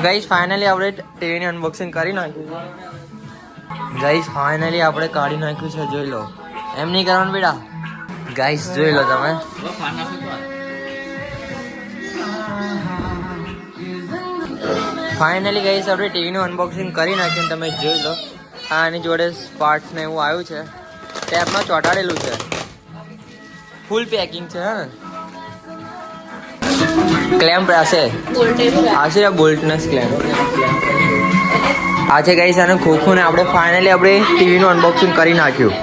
Guys finally આપણે ટીવીની unboxing કરી નાખ્યું છે ગાઈસ ફાઇનલી આપણે કાઢી નાખ્યું છે જોઈ લો એમ નહીં કરવાનું બેટા ગાઈસ જોઈ લો તમે ફાઇનલી ગાઈસ આપણે ટીવીનું અનબોક્સિંગ કરી નાખ્યું તમે જોઈ લો આ આની જોડે પાર્ટ્સ ને એવું આવ્યું છે ટેપમાં ચોંટાડેલું છે ફૂલ પેકિંગ છે હે ક્લેમ્પ આશે બોલ્ટનેસ ક્લેમ્પ આ છે ગાઈસ આનું ખોખું ને આપણે ફાઇનલી આપણે ટીવીનું અનબોક્સિંગ કરી નાખ્યું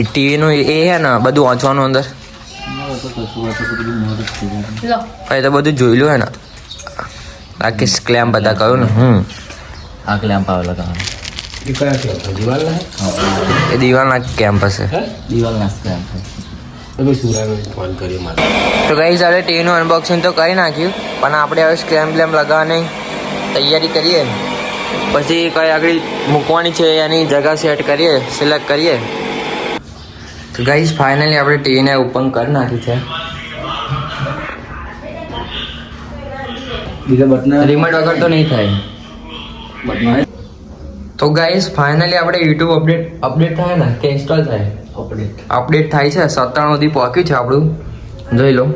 ટીવીનું એ હે ને બધું વાંચવાનું અંદર એ તો બધું જોઈ લો હે ને આખી ક્લેમ્પ બધા કહ્યું ને આ ક્લેમ્પ આવેલા એ દિવાલના કેમ્પ હશે દિવાલના ક્લેમ્પ તો ગાઈસ આપણે ટીવીનું અનબોક્સિંગ તો કરી નાખ્યું પણ આપણે હવે સ્ક્લેમ્પ બ્લેમ્પ લગાવવાની તૈયારી કરીએ પછી કઈ આગળ મૂકવાની છે એની જગા સેટ કરીએ સિલેક્ટ કરીએ તો ગાઈસ ફાઇનલી આપણે ટીવીને ઓપન કરી નાખી છે રિમોટ વગર તો નહીં થાય તો ગાઈસ ફાઇનલી આપણે યુટ્યુબ અપડેટ થાય ને કે ઇન્સ્ટોલ થાય અપડેટ થાય છે 97 સુધી પહોંચ્યું છે આપણું જોઈ લો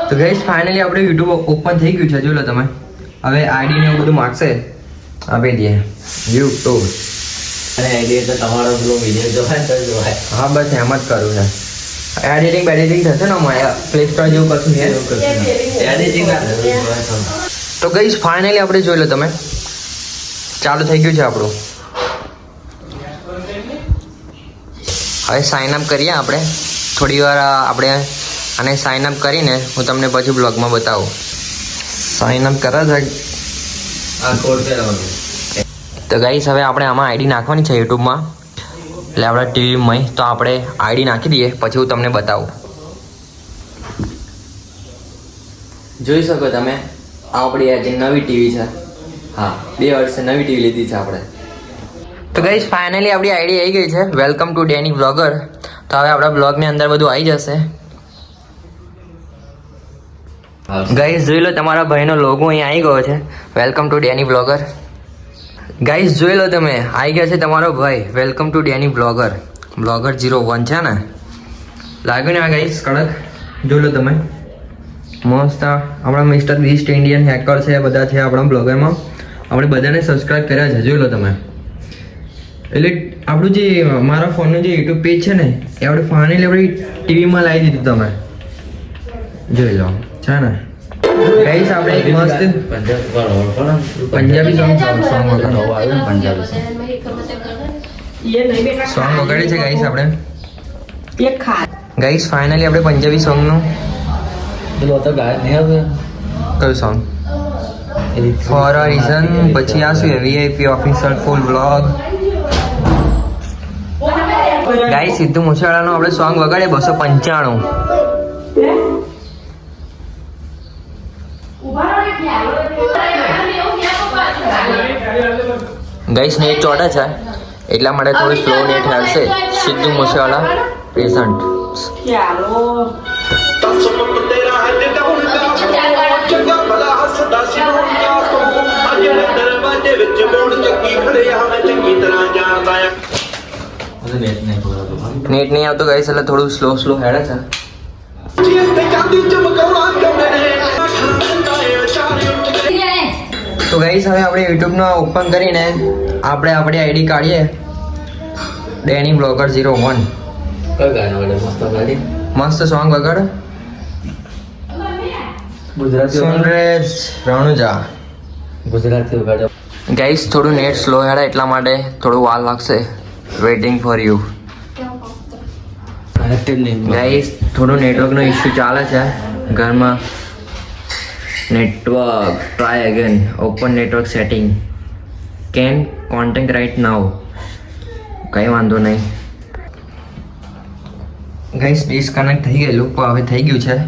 તો ગાઈસ ફાઇનલી આપણે યુટ્યુબ ઓપન થઈ ગયું છે જોઈ લો તમે હવે આઈડી ને એવું બધું માગશે આપી દઈએ યુટ્યુબ અને આઈડી એટલે તમારો પેલો વિડીયો જોવાય તો જોવાય હા બસ એમ જ કરવું છે એડિટિંગ થશે ને અમારે પ્લે સ્ટોર જેવું કશું છે એડિટિંગ તો ગાઈસ ફાઇનલી આપણે જોઈ લો તમે ચાલુ થઈ ગયું છે આપણું હવે સાઇન અપ કરીએ આપણે થોડી વાર આપણે આને સાઇન અપ કરીને હું તમને પછી બ્લોગમાં બતાવું સાઇન અપ કરે છે આ કોડ પહેરવાનો તો ગાઈસ હવે આપણે આમાં આઈડી નાખવાની છે યુટ્યુબમાં એટલે આપણે ટીવીમાં તો આપણે આઈડી નાખી દઈએ પછી હું તમને બતાવું જોઈ શકો તમે આ આપણી આજે નવી ટીવી છે હા 2 વર્ષે નવી ટીવી લીધી છે આપણે તો ગાઈસ ફાઇનલી આપણી આઈડી આવી ગઈ છે વેલકમ ટુ ડેની બ્લોગર તો હવે આપણા બ્લોગની અંદર બધું આવી જશે ગાઈસ જોઈ લો તમારા ભાઈનો લોગો અહીંયા આવી ગયો છે welcome to Danny blogger guys જોઈ લો તમે આવી ગયા છે તમારો ભાઈ વેલકમ ટુ ડેની બ્લોગર 01 છે ને લાગ્યું ને આ ગાઈસ કડક જોઈ લો તમે મસ્ત આપણા મિસ્ટર બીસ્ટ ઇન્ડિયન હેકર છે બધા છે આપણા બ્લોગરમાં આપણે બધાને સબસ્ક્રાઇબ કર્યા છે જોઈ લો તમે એટલે આપણું જે મારા ફોનનું જે યુટ્યુબ પેજ છે ને એ આપણે ફાઇનલી આપણી ટીવીમાં લાવી દીધું તમે જોઈ લો છે ને ગાઈસ આપણે એક મસ્ત પંજાબી સોંગ વગાડી છે ગાઈસ આપણે ગાઈસ ફાઇનલી આપણે પંજાબી સોંગનું કયું સોંગ ફોર અ રીઝન પછી આ શું વીઆઈપી ઓફિસર ફૂલ બ્લોગ ગાઈસ સિદ્ધુ મૂસેવાળાનું આપણે સોંગ વગાડીએ 295 ગાઈસ નેટ ચોટે છે એટલા માટે થોડું સ્લો નેટ આવશે સિદ્ધુ મૂસેવાળા પ્રેઝન્ટ નેટ નહીં આવતું ગાઈસ એટલે થોડું સ્લો હેડે છે તો ગાઈસ હવે આપણે યુટ્યુબનો ઓપન કરીને આપણે આપણી આઈડી કાઢીએ ડેની બ્લોગર 01 મસ્ત સોંગ વગાડ ગુજરાતી સુનરેશ રણુજા ગુજરાતી વગાડો ગાઈસ થોડું નેટ સ્લો હેડે એટલા માટે થોડું વાર લાગશે વેઇટિંગ ફોર યુ ગાઈસ થોડું નેટવર્કનો ઇશ્યુ ચાલે છે ઘરમાં network try again open network setting can contact right now કંઈ વાંધો નહીં ગાઈસ ડિસ્કનેક્ટ થઈ ગયેલું પણ હવે થઈ ગયું છે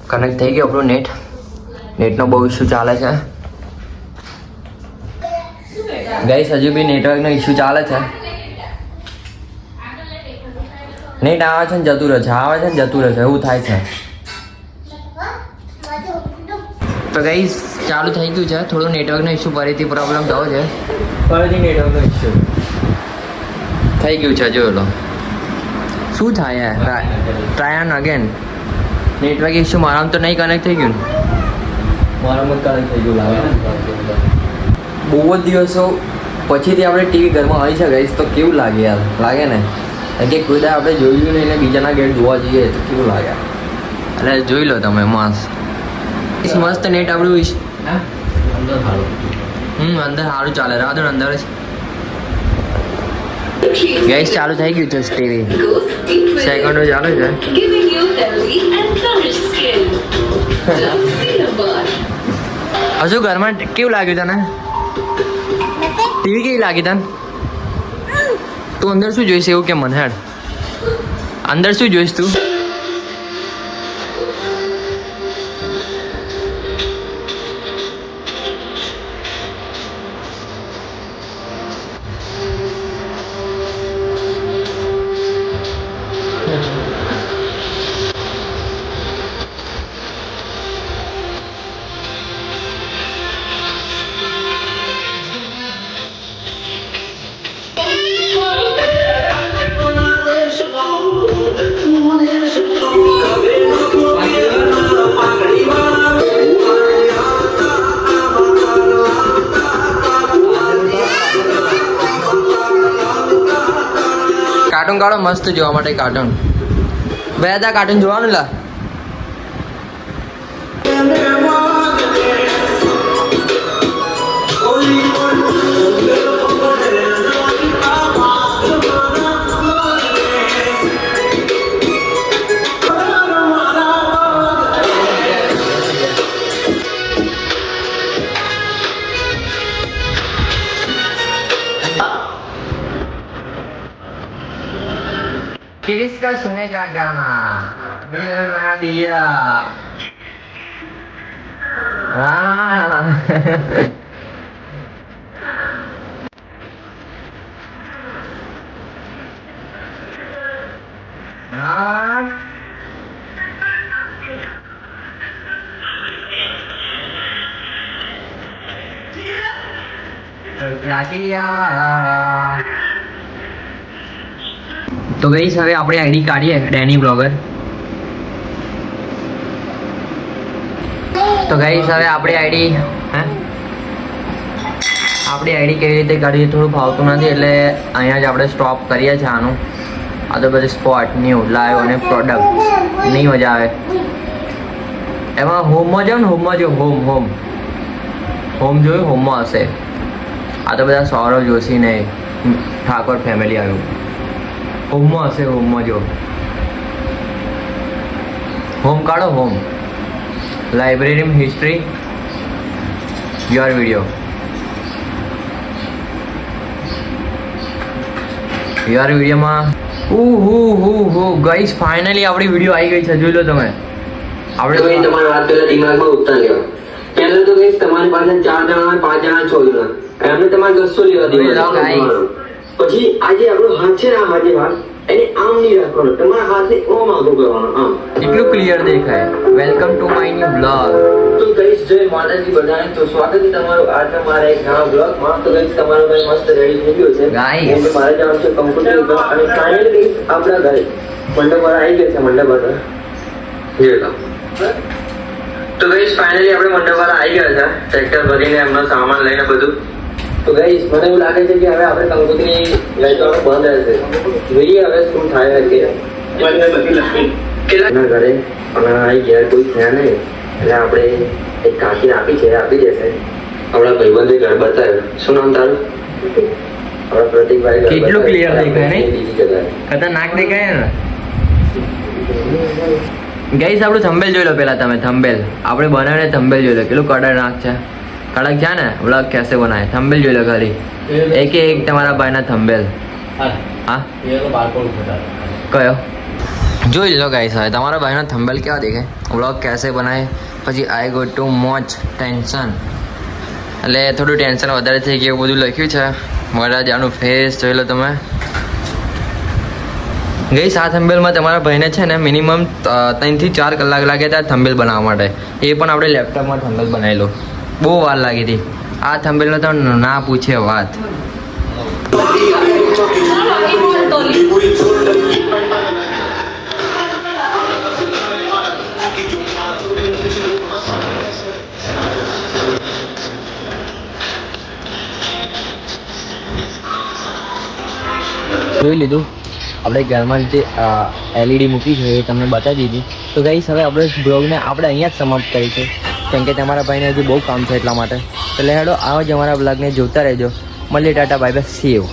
કનેક્ટ થઈ ગયું આપણું નેટનો બહુ ઇશ્યુ ચાલે છે ગાઈસ હજુ બી નેટવર્કનો ઇશ્યુ ચાલે છે નેટ આવે છે ને જતું રહે છે, આવે છે ને જતું રહે છે, એવું થાય છે. તો ગાઈસ ચાલુ થઈ ગયું છે, થોડું નેટવર્કનો ઇશ્યુ ફરીથી પ્રોબ્લેમ થયો છે, ફરીથી નેટવર્કનો ઇશ્યુ થઈ ગયું છે. જોયો લો શું થાય try and again. Network issue મારામાં તો નહીં કનેક્ટ થઈ ગયું ને, મારામાં કનેક્ટ થઈ ગયું લાગે. બહુ જ દિવસો પછીથી આપણે ટીવી ઘરમાં આવી છે ગાઈસ, તો કેવું લાગે યાર, લાગે ને કે કોઈ દાડે આપણે જોયું નહીં ને બીજાના ઘેર જોવા જઈએ તો કેવું લાગે. એટલે જોઈ લો તમે મસ્ત નેટ આપણું અંદર સારું ચાલે. રાહ દો અંદર જ ગેસ ચાલુ થઈ ગયું છે ટીવી, સેકન્ડો ચાલુ છે. હજુ ઘરમાં કેવું લાગ્યું તને? ટીવી કેવી લાગી તને? તું અંદર શું જોઈશ એવું કે મને હેડ, અંદર શું જોઈશ તું? કાર્ટૂન કાઢો મસ્ત જોવા માટે. કાર્ટૂન બે હતા, કાર્ટૂન જોવાનું લા. किसका सुनेगा गाना मेरा दिया. તો ગઈશ હવે આપણે આઈડી કાઢીએ ડેની બ્લોગર. તો ગઈશ હવે આપણી આઈડી કેવી રીતે કાઢીએ થોડું ફાવતું નથી, એટલે અહીંયા જ આપણે સ્ટોપ કરીએ છીએ આનું. આ તો બધી સ્પોટ ન્યૂ લાઈવ અને પ્રોડક્ટ નહીં મજા આવે એમાં. હોમમાં જાઓ ને, હોમમાં જો હોમ જોયું, હોમમાં હશે. આ તો બધા સૌરવ જોશી ને ઠાકોર ફેમિલી આવ્યું. હોમમાં હશે, હોમમાં જો હોમ કાઢો. Home library history your video વિડીયોમાં ગાઈસ ફાઇનલી આપણી વિડીયો આવી ગઈ છે. જોઈ લો તમે. આપણે તમારી વાત પહેલા દિમાગમાં ઉતર લેવા. પહેલા તો ગાઈસ તમારી પાસે 4 જણા હોય, 5 જણા, 6 જણા, એમને તમારે કશો લેવા દેવા. પછી આજે આપણો હાથ છે ને, આ હાથે હાથ એને આમ નહીં રાખવાનો, તમારા હાથને ઓમ આગળ કરવાનો, આમ. એટલું ક્લિયર દેખાય. Welcome to my new blog. તો ગાઈસ જય માતાજી બધાને. તો સ્વાગત છે તમારું આજના મારા એક નવા બ્લોગમાં. તો ગાઈસ તમારો ભાઈ મસ્ત રેડી થઈ ગયો છે. ગાઈસ કેમ કે મારે જવાનું છે કમ્પ્યુટર ઉપર, અને ફાઇનલી ગાઈસ આપણા ઘરે મંડપવાળા આવી ગયા છે. મંડપવાળા જોઈ લો. તો ગાઈસ ફાઇનલી આપણે મંડપવાળા આવી ગયા છે, ટ્રેક્ટર ભરીને એમનો સામાન લઈને બધું. તો ગાઈસ મને એવું લાગે છે કે હવે આપણે કંકોત્રી લઈ જવાનું બંધ રહેશે. જોઈએ હવે શું થાય કે કેટલા ઘરે અને આવી ગયા કોઈ થયા નહીં, એટલે આપણે એક કાકી આપી છે, આપી દેશે. આપણા ભાઈબંધે ઘર બતાવ્યું. શું નામ તારું? આપણા પ્રતિકભાઈ. કેટલું ક્લિયર દેખાય નહીં? બીજી જગ્યાએ ખતરનાક દેખાય ને. ગાઈસ આપણું થંબેલ જોઈ લો પહેલા તમે. થંબેલ આપણે બનાવીને થંબેલ જોઈ લો, કેટલું કડક છે. કડક છે ને. વ્લોગ કેસે બનાય થંબેલ જોઈ લો ખાલી. એક તમારા ભાઈના થંબેલ. હા કયો જોઈ લો ગાઈસ. હવે તમારા ભાઈનો થંબેલ કેવા દેખાય? વ્લોગ કેસે બનાય. પછી આઈ ગો ટુ મોચ ટેન્શન, એટલે થોડું ટેન્શન વધારે થઈ ગયું બધું લખ્યું છે. વરરાજાનું ફેસ જોઈ લો તમે. ગઈસ આ થંબેલમાં તમારા ભાઈને છે ને મિનિમમ 3 થી 4 કલાક લાગ્યા હતા થંબેલ બનાવવા માટે. એ પણ આપણે લેપટોપમાં થંબેલ બનાવેલો. બહુ વાર લાગી હતી. આ થંબેલનો તો ના પૂછે વાત. જોઈ લીધું આપણે ઘરમાં જે LED મૂકી છે એ તમને બતાવી દીધી. તો ગાઈસ હવે આપણે બ્લોગને આપણે અહીંયા જ સમાપ્ત કરીશું કેમ કે તમારા ભાઈને હજી બહુ કામ છે એટલા માટે. તો હેડો આવો જ અમારા બ્લોગને જોતા રહેજો. મળીએ, Tata, bye bye, C you.